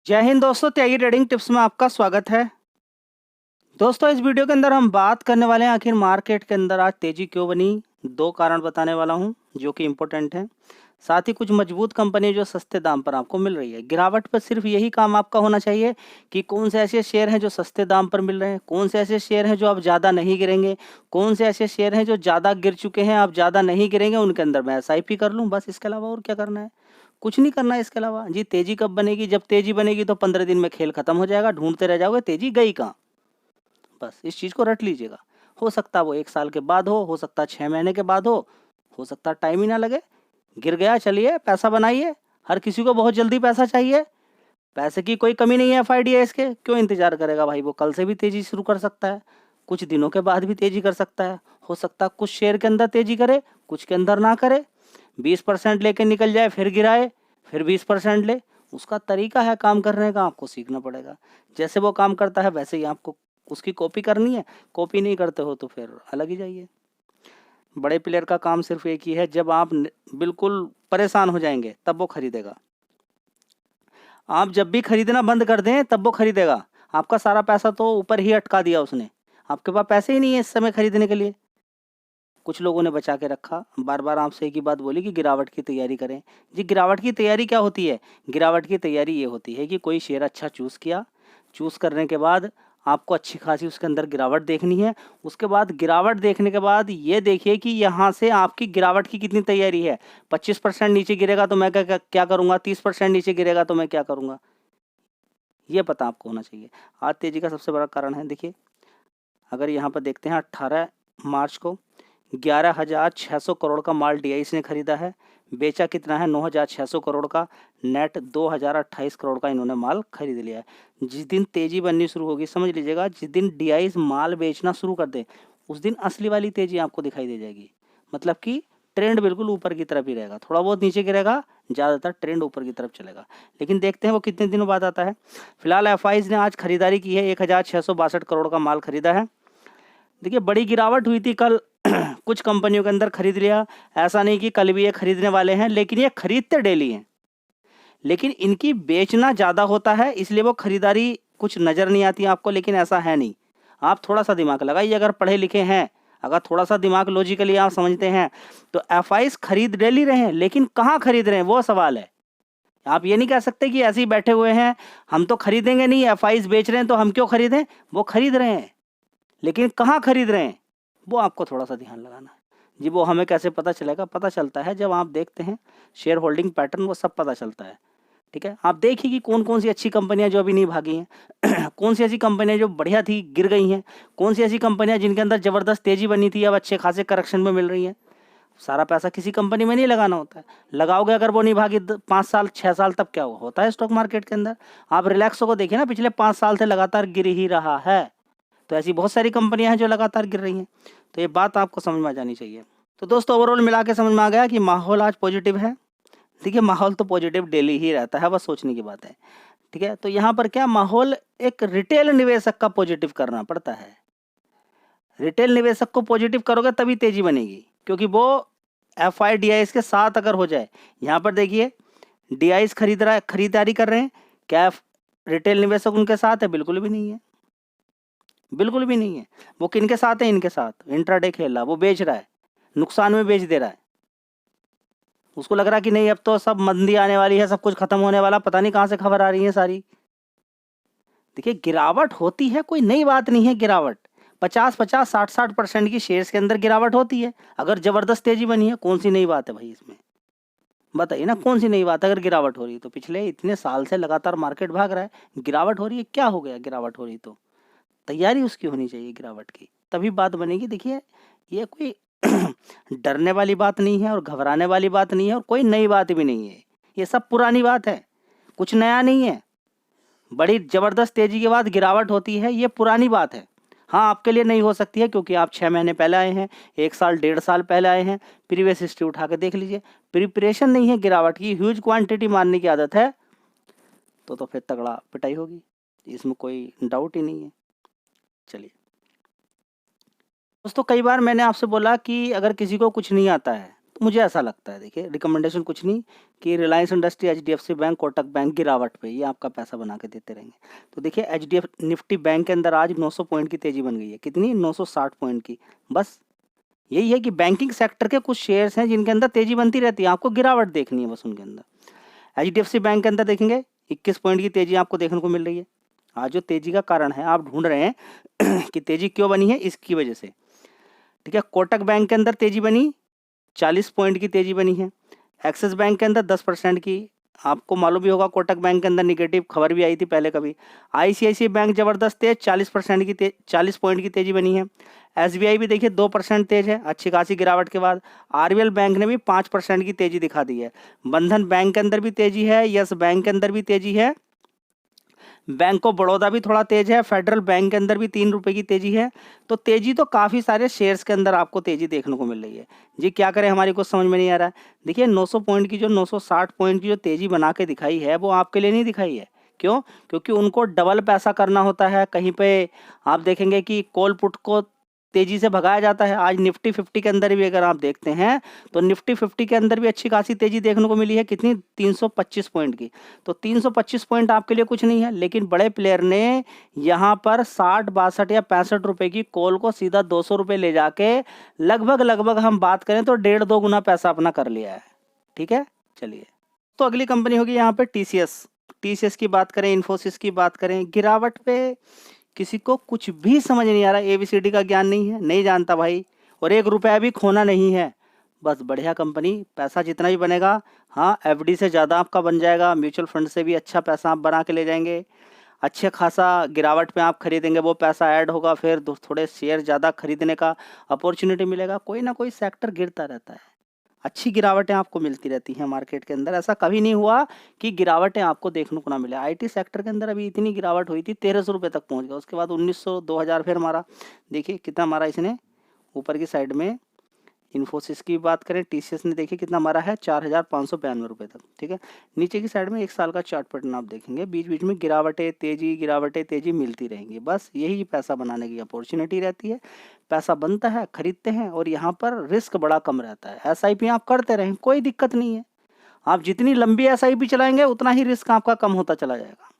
जय हिंद दोस्तों, त्यागी trading tips में आपका स्वागत है। दोस्तों, इस वीडियो के अंदर हम बात करने वाले हैं आखिर मार्केट के अंदर आज तेजी क्यों बनी। दो कारण बताने वाला हूं जो कि इम्पोर्टेंट हैं। साथ ही कुछ मजबूत कंपनी जो सस्ते दाम पर आपको मिल रही है। गिरावट पर सिर्फ यही काम आपका होना चाहिए कि कौन से ऐसे शेयर हैं जो सस्ते दाम पर मिल रहे हैं, कौन से ऐसे शेयर हैं जो अब ज़्यादा नहीं गिरेंगे, कौन से ऐसे शेयर हैं जो ज़्यादा गिर चुके हैं अब ज़्यादा नहीं गिरेंगे, उनके अंदर मैं एसआईपी कर लूँ। बस इसके अलावा और क्या करना है? कुछ नहीं करना है इसके अलावा। जी, तेजी कब बनेगी? जब तेजी बनेगी तो 15 दिन में खेल खत्म हो जाएगा, ढूंढते रह जाओगे तेजी गई कहाँ। बस इस चीज को रट लीजिएगा। हो सकता है वो 1 साल के बाद हो सकता है 6 महीने के बाद हो सकता है टाइम ही ना लगे। गिर गया, चलिए पैसा बनाइए। हर किसी को बहुत जल्दी पैसा चाहिए। पैसे की कोई कमी नहीं है एफआईडीआईएस के। क्यों इंतजार करेगा भाई? वो कल से भी तेजी शुरू कर सकता है, कुछ दिनों के बाद भी तेजी कर सकता है। हो सकता है कुछ शेयर के अंदर तेजी करे, कुछ के अंदर ना करे। 20% लेके निकल जाए, फिर गिराए, फिर 20% ले। उसका तरीका है काम करने का, आपको सीखना पड़ेगा। जैसे वो काम करता है वैसे ही आपको उसकी कॉपी करनी है। कॉपी नहीं करते हो तो फिर अलग ही जाइए। बड़े प्लेयर का काम सिर्फ एक ही है, जब आप बिल्कुल परेशान हो जाएंगे तब वो खरीदेगा। आप जब भी खरीदना बंद कर दें तब वो खरीदेगा। आपका सारा पैसा तो ऊपर ही अटका दिया उसने, आपके पास पैसे ही नहीं है इस समय खरीदने के लिए। कुछ लोगों ने बचा के रखा। बार बार आपसे एक ही बात बोली कि गिरावट की तैयारी करें। जी, गिरावट की तैयारी क्या होती है? गिरावट की तैयारी ये होती है कि कोई शेयर अच्छा चूज़ किया, चूज़ करने के बाद आपको अच्छी खासी उसके अंदर गिरावट देखनी है। उसके बाद गिरावट देखने के बाद ये देखिए कि यहाँ से आपकी गिरावट की कितनी तैयारी है। 25% नीचे गिरेगा तो मैं क्या करूँगा, 30% नीचे गिरेगा तो मैं क्या करूँगा, ये पता आपको होना चाहिए। आज तेजी का सबसे बड़ा कारण है, देखिए अगर यहाँ पर देखते हैं 18 मार्च को 11,600 करोड़ का माल डीआईस ने खरीदा है। बेचा कितना है? 9,600 करोड़ का। नेट 2,028 करोड़ का इन्होंने माल खरीद लिया है। जिस दिन तेजी बननी शुरू होगी, समझ लीजिएगा, जिस दिन डीआईस माल बेचना शुरू कर दे उस दिन असली वाली तेजी आपको दिखाई दे जाएगी। मतलब कि ट्रेंड बिल्कुल ऊपर की तरफ ही रहेगा, थोड़ा बहुत नीचे गिरेगा, ज़्यादातर ट्रेंड ऊपर की तरफ चलेगा। लेकिन देखते हैं वो कितने दिनों बाद आता है। फिलहाल एफआईज ने आज खरीदारी की है, 1,662 करोड़ का माल खरीदा है। देखिए बड़ी गिरावट हुई थी कल कुछ कंपनियों के अंदर खरीद लिया। ऐसा नहीं कि कल भी ये खरीदने वाले हैं, लेकिन ये खरीदते डेली हैं। लेकिन इनकी बेचना ज़्यादा होता है, इसलिए वो खरीदारी कुछ नज़र नहीं आती आपको, लेकिन ऐसा है नहीं। आप थोड़ा सा दिमाग लगाइए, अगर पढ़े लिखे हैं, अगर थोड़ा सा दिमाग लॉजिकली आप समझते हैं तो एफआईज खरीद डेली रहे हैं, लेकिन कहाँ खरीद रहे हैं वो सवाल है। आप ये नहीं कह सकते कि ऐसे ही बैठे हुए हैं, हम तो खरीदेंगे नहीं, एफआईज बेच रहे हैं तो हम क्यों खरीदें। वो खरीद रहे हैं, लेकिन कहाँ खरीद रहे हैं वो आपको थोड़ा सा ध्यान लगाना है। जी, वो हमें कैसे पता चलेगा? पता चलता है जब आप देखते हैं शेयर होल्डिंग पैटर्न, वो सब पता चलता है। ठीक है, आप देखिए कि कौन कौन सी अच्छी कंपनियां जो अभी नहीं भागी हैं कौन सी ऐसी कंपनियां जो बढ़िया थी गिर गई हैं, कौन सी ऐसी कंपनियां जिनके अंदर ज़बरदस्त तेजी बनी थी अब अच्छे खासे करेक्शन में मिल रही हैं। सारा पैसा किसी कंपनी में नहीं लगाना होता है। लगाओगे अगर वो नहीं भागी 5 साल 6 साल, तब क्या होता है स्टॉक मार्केट के अंदर? आप रिलैक्सो को देखिए ना, पिछले 5 साल से लगातार गिर ही रहा है। तो ऐसी बहुत सारी कंपनियां हैं जो लगातार गिर रही हैं। तो ये बात आपको समझ में आ जानी चाहिए। तो दोस्तों, ओवरऑल मिला के समझ में आ गया कि माहौल आज पॉजिटिव है। देखिए माहौल तो पॉजिटिव डेली ही रहता है, बस सोचने की बात है। ठीक है, तो यहाँ पर क्या माहौल एक रिटेल निवेशक का पॉजिटिव करना पड़ता है। रिटेल निवेशक को पॉजिटिव करोगे तभी तेजी बनेगी, क्योंकि वो एफआईडीआईएस के साथ अगर हो जाए। यहाँ पर देखिए डीआईएस खरीदारी कर रहे हैं, क्या रिटेल निवेशक उनके साथ है? बिल्कुल भी नहीं है, बिल्कुल भी नहीं है। वो किनके साथ है? इनके साथ इंट्राडे खेल रहा, वो बेच रहा है, नुकसान में बेच दे रहा है। उसको लग रहा है कि नहीं अब तो सब मंदी आने वाली है, सब कुछ खत्म होने वाला, पता नहीं कहाँ से खबर आ रही है सारी। देखिए गिरावट होती है, कोई नई बात नहीं है। गिरावट 50-50 60-60% की शेयर्स के अंदर गिरावट होती है। अगर जबरदस्त तेजी बनी है, कौन सी नई बात है भाई इसमें? बताइए ना, कौन सी नई बात है? अगर गिरावट हो रही है तो पिछले इतने साल से लगातार मार्केट भाग रहा है, गिरावट हो रही है, क्या हो गया? गिरावट हो रही तो तैयारी उसकी होनी चाहिए गिरावट की, तभी बात बनेगी। देखिए ये कोई डरने वाली बात नहीं है और घबराने वाली बात नहीं है और कोई नई बात भी नहीं है। ये सब पुरानी बात है, कुछ नया नहीं है। बड़ी जबरदस्त तेजी के बाद गिरावट होती है, ये पुरानी बात है। हाँ, आपके लिए नहीं हो सकती है क्योंकि आप 6 महीने पहले आए हैं, 1 साल 1.5 साल पहले आए हैं। प्रीवियस हिस्ट्री उठा के देख लीजिए। प्रिपरेशन नहीं है गिरावट की, ह्यूज क्वांटिटी मारने की आदत है, तो फिर तगड़ा पिटाई होगी, इसमें कोई डाउट ही नहीं है। चलिए दोस्तों, कई बार मैंने आपसे बोला कि अगर किसी को कुछ नहीं आता है तो मुझे ऐसा लगता है। देखिए रिकमेंडेशन कुछ नहीं कि Reliance industry, HDFC bank, Kotak bank गिरावट पे, ये आपका पैसा बना के देते रहेंगे। तो देखिए एचडीएफ निफ्टी बैंक के अंदर आज 900 पॉइंट की तेजी बन गई है। कितनी? 960 पॉइंट की। बस यही है कि बैंकिंग सेक्टर के कुछ शेयर्स हैं जिनके अंदर तेजी बनती रहती है, आपको गिरावट देखनी है बस उनके अंदर। एचडीएफसी बैंक के अंदर देखेंगे 21 पॉइंट की तेजी आपको देखने को मिल रही है। आज जो तेजी का कारण है, आप ढूंढ रहे हैं कि तेजी क्यों बनी है, इसकी वजह से। ठीक है, कोटक बैंक के अंदर तेजी बनी, 40 पॉइंट की तेजी बनी है। एक्सिस बैंक के अंदर 10% की, आपको मालूम भी होगा कोटक बैंक के अंदर निगेटिव खबर भी आई थी पहले कभी। आईसीआईसीआई बैंक जबरदस्त तेज, 40% की 40 पॉइंट की तेजी बनी है। एसबीआई भी देखिए 2% तेज है अच्छी खासी गिरावट के बाद। आरबीएल बैंक ने भी 5% की तेजी दिखा दी है। बंधन बैंक के अंदर भी तेजी है, यस बैंक के अंदर भी तेजी है, बैंक ऑफ बड़ौदा भी थोड़ा तेज है, फेडरल बैंक के अंदर भी 3 रुपए की तेजी है। तो तेजी तो काफ़ी सारे शेयर्स के अंदर आपको तेजी देखने को मिल रही है जी। क्या करें, हमारी कुछ समझ में नहीं आ रहा है। देखिए 900 पॉइंट की जो 960 पॉइंट की जो तेजी बना के दिखाई है, वो आपके लिए नहीं दिखाई है। क्यों? क्योंकि उनको डबल पैसा करना होता है। कहीं पे आप देखेंगे कि कॉल पुट को तेजी से भगाया जाता है। आज निफ्टी 50 के अंदर भी अगर आप देखते हैं तो निफ्टी 50 के अंदर भी अच्छी खासी तेजी देखने को मिली है। कितनी? 325 पॉइंट की। तो 325 पॉइंट आपके लिए कुछ नहीं है, लेकिन बड़े प्लेयर ने यहाँ पर 60, 62 या 65 रुपए की कॉल को सीधा 200 रुपए ले जाके लगभग हम बात करें तो 1.5-2 गुना पैसा अपना कर लिया है। ठीक है, चलिए। तो अगली कंपनी होगी यहाँ पे टीसीएस। टीसीएस की बात करें, इन्फोसिस की बात करें, गिरावट पे किसी को कुछ भी समझ नहीं आ रहा। एबीसीडी का ज्ञान नहीं है, नहीं जानता भाई, और 1 रुपया भी खोना नहीं है। बस बढ़िया कंपनी, पैसा जितना भी बनेगा, हाँ एफडी से ज़्यादा आपका बन जाएगा, म्यूचुअल फंड से भी अच्छा पैसा आप बना के ले जाएंगे। अच्छे खासा गिरावट पे आप खरीदेंगे, वो पैसा ऐड होगा, फिर थोड़े शेयर ज़्यादा खरीदने का अपॉर्चुनिटी मिलेगा। कोई ना कोई सेक्टर गिरता रहता है, अच्छी गिरावटें आपको मिलती रहती हैं मार्केट के अंदर। ऐसा कभी नहीं हुआ कि गिरावटें आपको देखने को ना मिले। आईटी सेक्टर के अंदर अभी इतनी गिरावट हुई थी, 1300 रुपये तक पहुंच गया। उसके बाद 1900, 2000 फिर मारा। देखिए कितना मारा इसने ऊपर की साइड में। इन्फोसिस की बात करें, टीसीएस ने देखिए कितना मारा है, 4592 रुपये तक। ठीक है, नीचे की साइड में 1 साल का चार्ट पैटर्न आप देखेंगे, बीच बीच में गिरावटें तेजी मिलती रहेंगी। बस यही पैसा बनाने की अपॉर्चुनिटी रहती है। पैसा बनता है, खरीदते हैं, और यहाँ पर रिस्क बड़ा कम रहता है। एसआईपी आप करते रहें, कोई दिक्कत नहीं है। आप जितनी लंबी एसआईपी चलाएंगे उतना ही रिस्क आपका कम होता चला जाएगा।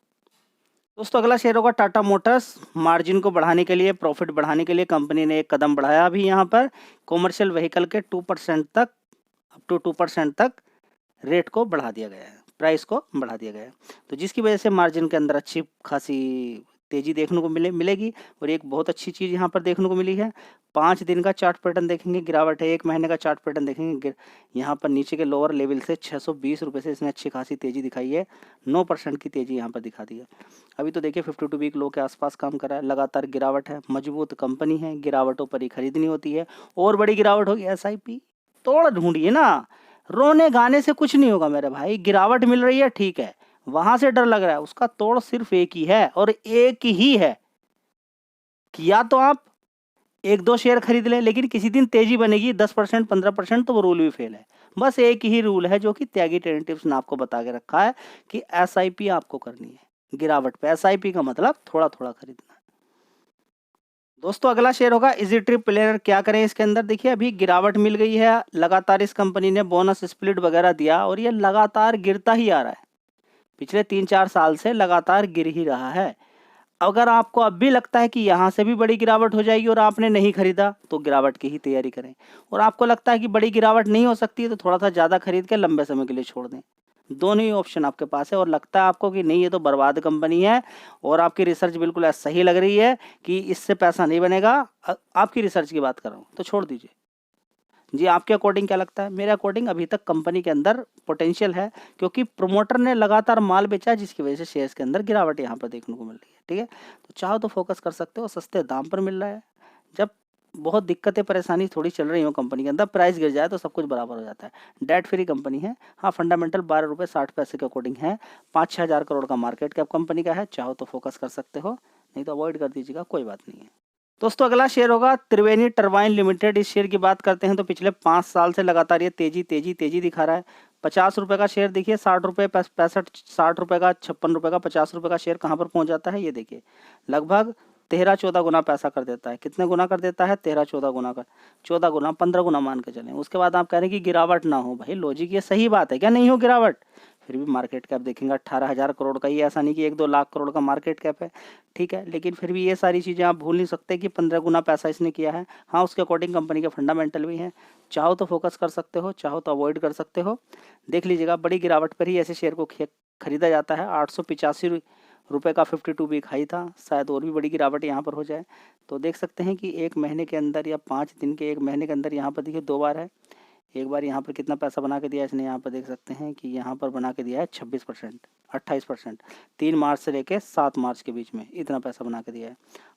दोस्तों अगला शेयर होगा टाटा मोटर्स। मार्जिन को बढ़ाने के लिए, प्रॉफिट बढ़ाने के लिए कंपनी ने एक कदम बढ़ाया अभी यहाँ पर। कॉमर्शियल व्हीकल के 2% तक, अप टू 2% तक रेट को बढ़ा दिया गया है, प्राइस को बढ़ा दिया गया है। तो जिसकी वजह से मार्जिन के अंदर अच्छी खासी तेजी देखने को मिलेगी। और एक बहुत अच्छी चीज़ यहाँ पर देखने को मिली है, 5 दिन का चार्ट पैटर्न देखेंगे गिरावट है, 1 महीने का चार्ट पैटर्न देखेंगे यहाँ पर नीचे के लोअर लेवल से 620 रुपये से इसने अच्छी खासी तेजी दिखाई है। 9% की तेजी यहाँ पर दिखा दी है। अभी तो देखिए 52 वीक लो के आसपास काम कर रहा है, लगातार गिरावट है। मजबूत कंपनी है, गिरावटों पर ही खरीदनी होती है। और बड़ी गिरावट होगी, एसआईपी तोड़ ढूंढिए ना, रोने गाने से कुछ नहीं होगा मेरे भाई। गिरावट मिल रही है ठीक है, वहां से डर लग रहा है, उसका तोड़ सिर्फ एक ही है, और एक ही है कि या तो आप 1-2 शेयर खरीद लें, लेकिन किसी दिन तेजी बनेगी 10%, 15%, तो वो रूल भी फेल है। बस एक ही रूल है जो कि त्यागी ट्रेडिंग टिप्स ने आपको बता के रखा है कि एसआईपी आपको करनी है गिरावट पे। एसआईपी का मतलब थोड़ा थोड़ा खरीदना। दोस्तों अगला शेयर होगा इजी ट्रिप प्लेनर। क्या करें इसके अंदर, देखिए अभी गिरावट मिल गई है, लगातार इस कंपनी ने बोनस स्प्लिट वगैरह दिया, और ये लगातार गिरता ही आ रहा है। पिछले 3-4 साल से लगातार गिर ही रहा है। अगर आपको अब भी लगता है कि यहाँ से भी बड़ी गिरावट हो जाएगी और आपने नहीं खरीदा, तो गिरावट की ही तैयारी करें। और आपको लगता है कि बड़ी गिरावट नहीं हो सकती है, तो थोड़ा सा ज़्यादा खरीद के लंबे समय के लिए छोड़ दें। दोनों ही ऑप्शन आपके पास है। और लगता है आपको कि नहीं ये तो बर्बाद कंपनी है, और आपकी रिसर्च बिल्कुल सही लग रही है कि इससे पैसा नहीं बनेगा, आपकी रिसर्च की बात कर रहा हूँ, तो छोड़ दीजिए। जी आपके अकॉर्डिंग क्या लगता है? मेरे अकॉर्डिंग अभी तक कंपनी के अंदर पोटेंशियल है, क्योंकि प्रमोटर ने लगातार माल बेचा, जिसकी वजह से शेयर्स के अंदर गिरावट यहाँ पर देखने को मिल रही है। ठीक है, तो चाहो तो फोकस कर सकते हो, सस्ते दाम पर मिल रहा है। जब बहुत दिक्कतें परेशानी थोड़ी चल रही हो कंपनी के अंदर, प्राइस गिर जाए तो सब कुछ बराबर हो जाता है। डेट फ्री कंपनी है, हाँ फंडामेंटल 12 रुपये 60 पैसे के अकॉर्डिंग है। 5-6 हज़ार करोड़ का मार्केट कैप कंपनी का है। चाहो तो फोकस कर सकते हो, नहीं तो अवॉइड कर दीजिएगा, कोई बात नहीं है। दोस्तों अगला शेयर होगा त्रिवेणी टरबाइन लिमिटेड। इस शेयर की बात करते हैं तो पिछले 5 साल से लगातार ये तेजी दिखा रहा है। 50 रुपये का शेयर देखिए, 60 रुपये 65, 60 रुपये का, 56 रुपये का, 50 रुपये का शेयर कहाँ पर पहुँच जाता है, ये देखिए लगभग 13-14 गुना पैसा कर देता है। कितने गुना कर देता है? 13-14 गुना का, 14 गुना, 15 गुना मान के चलें। उसके बाद आप कह रहे हैं कि गिरावट ना हो। भाई लॉजिक ये सही बात है, क्या नहीं हो गिरावट? फिर भी मार्केट कैप देखेंगे 18,000 करोड़ का, ये ऐसा नहीं कि 1-2 लाख करोड़ का मार्केट कैप है, ठीक है। लेकिन फिर भी ये सारी चीज़ें आप भूल नहीं सकते कि 15 गुना पैसा इसने किया है। हाँ, उसके अकॉर्डिंग कंपनी के फंडामेंटल भी हैं। चाहो तो फोकस कर सकते हो, चाहो तो अवॉइड कर सकते हो। देख लीजिएगा, बड़ी गिरावट पर ही ऐसे शेयर को खरीदा जाता है। 885 रुपये का 52 वीक हाई था, शायद और भी बड़ी गिरावट यहाँ पर हो जाए। तो देख सकते हैं कि 1 महीने के अंदर या 5 दिन के 1 महीने के अंदर यहाँ पर देखिए 2 बार है। एक बार यहाँ पर कितना पैसा बना के दिया इसने, यहाँ पर देख सकते हैं कि यहाँ पर बना के दिया है 26%, 28%। 3 मार्च से लेकर 7 मार्च के बीच में इतना पैसा बना के दिया है,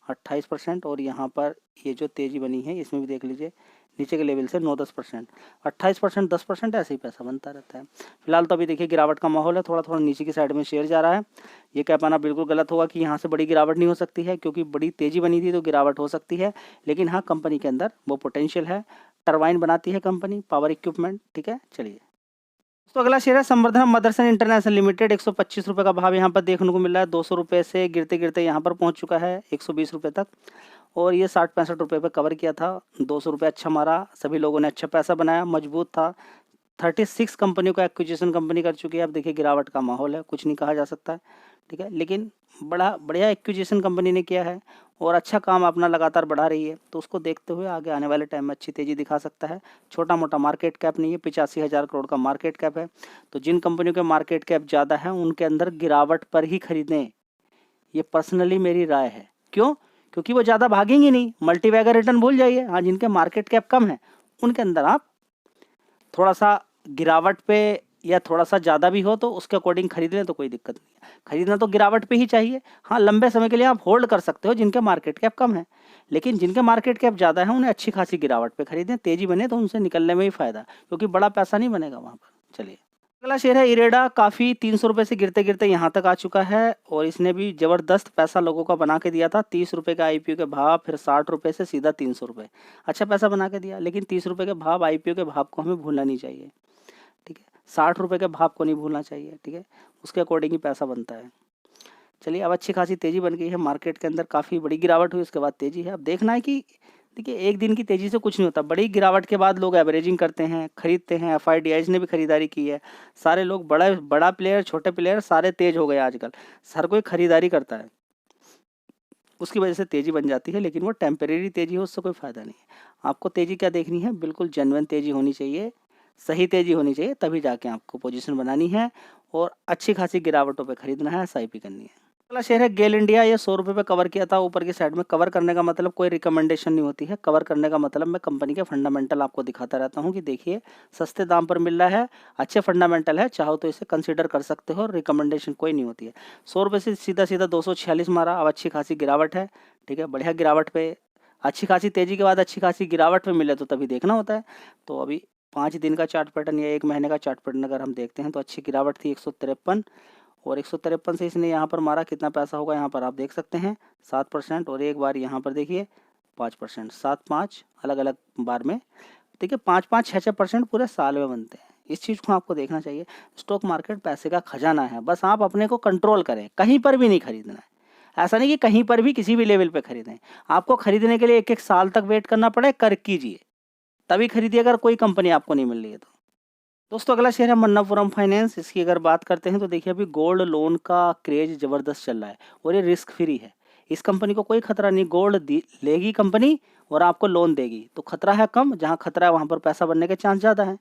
28%। और यहाँ पर ये जो तेज़ी बनी है इसमें भी देख लीजिए नीचे के लेवल से 9-10%, 28%, 10% ऐसे ही पैसा बनता रहता है। फिलहाल तो अभी देखिए गिरावट का माहौल है, थोड़ा थोड़ा नीचे की साइड में शेयर जा रहा है। ये कह पाना बिल्कुल गलत होगा कि यहाँ से बड़ी गिरावट नहीं हो सकती है, क्योंकि बड़ी तेज़ी बनी थी तो गिरावट हो सकती है। लेकिन हाँ, कंपनी के अंदर वो पोटेंशियल है। टरबाइन बनाती है कंपनी, पावर इक्विपमेंट, ठीक है। चलिए तो अगला शेयर है संवर्धना मदरसन इंटरनेशनल लिमिटेड। 125 रुपये का भाव यहाँ पर देखने को मिल रहा है। 200 रुपये से गिरते गिरते यहाँ पर पहुँच चुका है 120 रुपये तक, और ये 60-65 रुपये पे कवर किया था। 200 रुपये अच्छा मारा, सभी लोगों ने अच्छा पैसा बनाया, मजबूत था। 36 कंपनियों का एक्विजिशन कंपनी कर चुकी है। अब देखिए गिरावट का माहौल है, कुछ नहीं कहा जा सकता है, ठीक है। लेकिन बढ़िया एक्विजिशन कंपनी ने किया है और अच्छा काम अपना लगातार बढ़ा रही है, तो उसको देखते हुए आगे आने वाले टाइम में अच्छी तेज़ी दिखा सकता है। छोटा मोटा मार्केट कैप नहीं है, 85,000 करोड़ का मार्केट कैप है। तो जिन कंपनियों के मार्केट कैप ज़्यादा है उनके अंदर गिरावट पर ही खरीदें, ये पर्सनली मेरी राय है। क्यों? क्योंकि वो ज़्यादा भागेंगी नहीं। मल्टीबैगर रिटर्न भूल जाइए। हाँ, जिनके मार्केट कैप कम है उनके अंदर आप थोड़ा सा गिरावट पे या थोड़ा सा ज़्यादा भी हो तो उसके अकॉर्डिंग खरीद लें तो कोई दिक्कत नहीं है। खरीदना तो गिरावट पे ही चाहिए। हाँ, लंबे समय के लिए आप होल्ड कर सकते हो जिनके मार्केट कैप कम है, लेकिन जिनके मार्केट कैप ज़्यादा है उन्हें अच्छी खासी गिरावट पे खरीदें। तेज़ी बने तो उनसे निकलने में ही फ़ायदा, क्योंकि बड़ा पैसा नहीं बनेगा वहाँ पर। चलिए अगला शेयर है इरेडा। काफ़ी 300 रुपये से गिरते गिरते यहाँ तक आ चुका है, और इसने भी ज़बरदस्त पैसा लोगों का बना के दिया था। 30 रुपये का IPO के भाव, फिर 60 रुपये से सीधा 300 रुपये, अच्छा पैसा बना के दिया। लेकिन 30 रुपये के भाव IPO के भाव को हमें भूलना नहीं चाहिए, ठीक है। 60 रुपये के भाव को नहीं भूलना चाहिए, ठीक है। उसके अकॉर्डिंग ही पैसा बनता है। चलिए अब अच्छी खासी तेज़ी बन गई है मार्केट के अंदर, काफ़ी बड़ी गिरावट हुई, उसके बाद तेज़ी है। अब देखना है कि देखिए एक दिन की तेज़ी से कुछ नहीं होता। बड़ी गिरावट के बाद लोग एवरेजिंग करते हैं, खरीदते हैं। FIDIs ने भी खरीदारी की है। सारे लोग बड़ा प्लेयर, छोटे प्लेयर सारे तेज़ हो गए आजकल। हर कोई खरीदारी करता है, उसकी वजह से तेज़ी बन जाती है। लेकिन वो टेम्परेरी तेज़ी हो, उससे कोई फ़ायदा नहीं है। आपको तेज़ी क्या देखनी है? बिल्कुल जेन्युइन तेज़ी होनी चाहिए, सही तेज़ी होनी चाहिए, तभी जाके आपको पोजीशन बनानी है और अच्छी खासी गिरावटों पे खरीदना है, SIP करनी है। अगला शेयर है गेल इंडिया। ये 100 रुपये पे कवर किया था ऊपर की साइड में। कवर करने का मतलब कोई रिकमेंडेशन नहीं होती है। कवर करने का मतलब मैं कंपनी के फंडामेंटल आपको दिखाता रहता हूँ कि देखिए सस्ते दाम पर मिल रहा है, अच्छे फंडामेंटल है, चाहो तो इसे कंसिडर कर सकते हो। रिकमेंडेशन कोई नहीं होती है। 100 रुपये से सीधा सीधा 246 मारा। अब अच्छी खासी गिरावट है, ठीक है। बढ़िया गिरावट पे, अच्छी खासी तेज़ी के बाद अच्छी खासी गिरावट पे मिले तो तभी देखना होता है। तो अभी 5 दिन का चार्ट पैटर्न या 1 महीने का चार्ट पैटर्न अगर हम देखते हैं तो अच्छी गिरावट थी 153, और 153 से इसने यहाँ पर मारा। कितना पैसा होगा यहाँ पर आप देख सकते हैं, 7%। और एक बार यहाँ पर देखिए 5%, 7-5 अलग अलग बार में। देखिए 5-5, 6-6% पूरे साल में बनते हैं। इस चीज़ को आपको देखना चाहिए। स्टॉक मार्केट पैसे का खजाना है, बस आप अपने को कंट्रोल करें। कहीं पर भी नहीं खरीदना है। ऐसा नहीं कि कहीं पर भी किसी भी लेवल पे खरीदें। आपको खरीदने के लिए 1-1 साल तक वेट करना पड़े, कर कीजिए, तभी खरीदिए अगर कोई कंपनी आपको नहीं मिल रही है तो। दोस्तों अगला शेयर है मन्नापुरम फाइनेंस। इसकी अगर बात करते हैं तो देखिए अभी गोल्ड लोन का क्रेज ज़बरदस्त चल रहा है और ये रिस्क फ्री है। इस कंपनी को कोई खतरा नहीं। गोल्ड लेगी कंपनी और आपको लोन देगी, तो खतरा है कम। जहाँ खतरा है वहाँ पर पैसा बनने के चांस ज़्यादा है,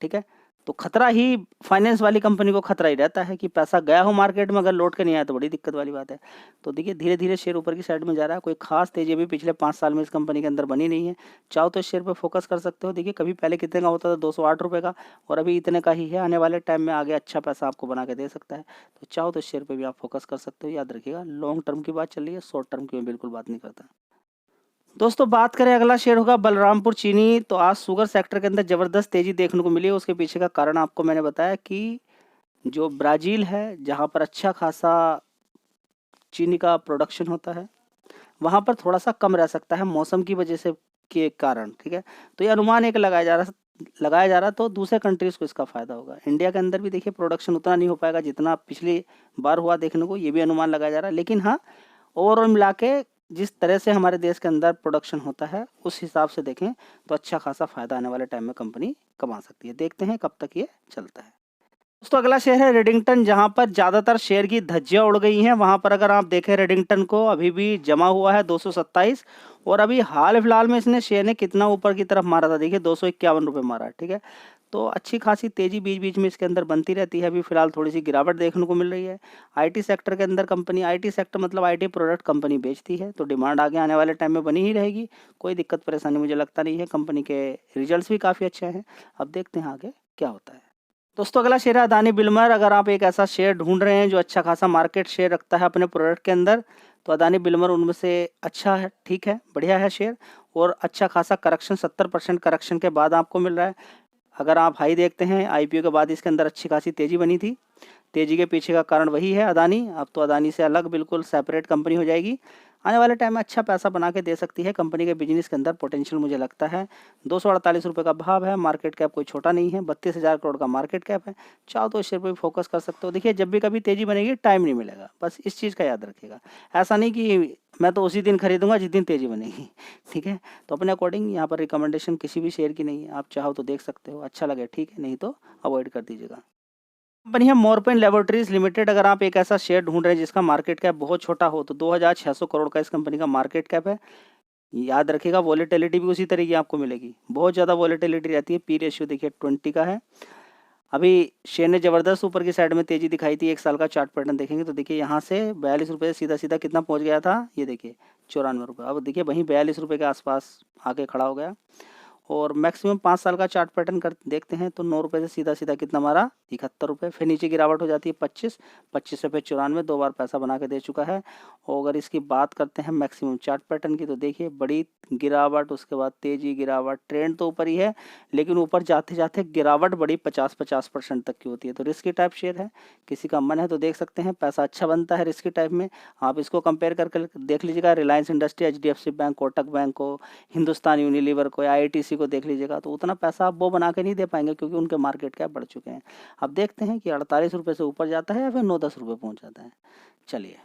ठीक है। तो खतरा ही फाइनेंस वाली कंपनी को खतरा ही रहता है कि पैसा गया हो मार्केट में, अगर लौट के नहीं आया तो बड़ी दिक्कत वाली बात है। तो देखिए धीरे धीरे शेयर ऊपर की साइड में जा रहा है। कोई खास तेजी भी पिछले 5 साल में इस कंपनी के अंदर बनी नहीं है। चाहो तो इस शेयर पर फोकस कर सकते हो। देखिए कभी पहले कितने का होता था, 208 रुपये का, और अभी इतने का ही है। आने वाले टाइम में आगे अच्छा पैसा आपको बना के दे सकता है। तो चाहो तो इस शेयर पर भी आप फोकस कर सकते हो। याद रखिएगा लॉन्ग टर्म की बात चल रही है, शॉर्ट टर्म की मैं बिल्कुल बात नहीं करता। दोस्तों बात करें अगला शेयर होगा बलरामपुर चीनी। तो आज शुगर सेक्टर के अंदर ज़बरदस्त तेज़ी देखने को मिली है। उसके पीछे का कारण आपको मैंने बताया कि जो ब्राज़ील है, जहाँ पर अच्छा खासा चीनी का प्रोडक्शन होता है, वहाँ पर थोड़ा सा कम रह सकता है मौसम की वजह से के कारण, ठीक है। तो ये अनुमान एक लगाया जा रहा तो दूसरे कंट्रीज़ को इसका फ़ायदा होगा। इंडिया के अंदर भी देखिए प्रोडक्शन उतना नहीं हो पाएगा जितना पिछली बार हुआ देखने को, ये भी अनुमान लगाया जा रहा है। लेकिन हाँ, ओवरऑल मिला के जिस तरह से हमारे देश के अंदर प्रोडक्शन होता है उस हिसाब से देखें तो अच्छा खासा फायदा आने वाले टाइम में कंपनी कमा सकती है। देखते हैं कब तक ये चलता है। दोस्तों अगला शेयर है रेडिंगटन, जहां पर ज़्यादातर शेयर की धज्जियां उड़ गई हैं। वहां पर अगर आप देखें रेडिंगटन को अभी भी जमा हुआ है 227, और अभी हाल फिलहाल में इसने शेयर ने कितना ऊपर की तरफ मारा था, देखिए 251 रुपये मारा है। ठीक है, तो अच्छी खासी तेजी बीच बीच में इसके अंदर बनती रहती है। अभी फिलहाल थोड़ी सी गिरावट देखने को मिल रही है। आईटी सेक्टर के अंदर कंपनी, आईटी सेक्टर मतलब आईटी प्रोडक्ट कंपनी बेचती है, तो डिमांड आगे आने वाले टाइम में बनी ही रहेगी। कोई दिक्कत परेशानी मुझे लगता नहीं है। कंपनी के रिजल्ट्स भी काफ़ी अच्छे हैं। अब देखते हैं आगे क्या होता है। दोस्तों अगला शेयर है अदानी बिल्मर। अगर आप एक ऐसा शेयर ढूंढ रहे हैं जो अच्छा खासा मार्केट शेयर रखता है अपने प्रोडक्ट के अंदर, तो अदानी बिल्मर उनमें से अच्छा है। ठीक है, बढ़िया है शेयर, और अच्छा खासा करेक्शन 70% करेक्शन के बाद आपको मिल रहा है। अगर आप हाई देखते हैं, आईपीओ के बाद इसके अंदर अच्छी खासी तेज़ी बनी थी। तेज़ी के पीछे का कारण वही है अदानी। अब तो अदानी से अलग बिल्कुल सेपरेट कंपनी हो जाएगी। आने वाले टाइम में अच्छा पैसा बना के दे सकती है। कंपनी के बिजनेस के अंदर पोटेंशियल मुझे लगता है। 248 रुपये का भाव है। मार्केट कैप कोई छोटा नहीं है, 32,000 करोड़ का मार्केट कैप है। चाहो तो इस शेयर पर भी फोकस कर सकते हो। देखिए जब भी कभी तेज़ी बनेगी टाइम नहीं मिलेगा, बस इस चीज़ का याद रखिएगा। ऐसा नहीं कि मैं तो उसी दिन खरीदूंगा जिस दिन तेज़ी बनेगी। ठीक है, तो अपने अकॉर्डिंग यहाँ पर रिकमेंडेशन किसी भी शेयर की नहीं है। आप चाहो तो देख सकते हो, अच्छा लगे ठीक है, नहीं तो अवॉइड कर दीजिएगा। कंपनी है मोरपेन लेबोरेटरीज लिमिटेड। अगर आप एक ऐसा शेयर ढूंढ रहे हैं जिसका मार्केट कैप बहुत छोटा हो, तो 2,600 करोड़ का इस कंपनी का मार्केट कैप है। याद रखिएगा वॉलेटिलिटी भी उसी तरह की आपको मिलेगी। बहुत ज़्यादा वॉलेटिलिटी रहती है। पी रेशियो देखिए 20 का है। अभी शेयर ने ज़बरदस्त ऊपर की साइड में तेज़ी दिखाई थी। एक साल का चार्ट पैटर्न देखेंगे तो देखिए यहाँ से 42 रुपये सीधा सीधा कितना पहुँच गया था, ये देखिए 94 रुपये। अब देखिए वहीं 42 रुपये के आसपास आके खड़ा हो गया। और मैक्सिमम 5 साल का चार्ट पैटर्न कर देखते हैं तो 9 रुपये से सीधा सीधा कितना मारा, 71 रुपये। फिर नीचे गिरावट हो जाती है 25 से फिर 94, 2 बार पैसा बना के दे चुका है। और अगर इसकी बात करते हैं मैक्सिमम चार्ट पैटर्न की, तो देखिए बड़ी गिरावट, उसके बाद तेजी गिरावट, ट्रेंड तो ऊपर ही है लेकिन ऊपर जाते जाते गिरावट बड़ी 50% तक की होती है। तो रिस्की टाइप शेयर है, किसी का मन है तो देख सकते हैं। पैसा अच्छा बनता है रिस्की टाइप में। आप इसको कंपेयर करके देख लीजिएगा Reliance industry, HDFC bank, Kotak bank को, हिंदुस्तान यूनिलीवर को, आईटीसी को देख लीजिएगा, तो उतना पैसा आप वो बना के नहीं दे पाएंगे क्योंकि उनके मार्केट कैप बढ़ चुके हैं। अब देखते हैं कि 48 रुपये से ऊपर जाता है या फिर 9-10 रुपये पहुंच जाता है। चलिए।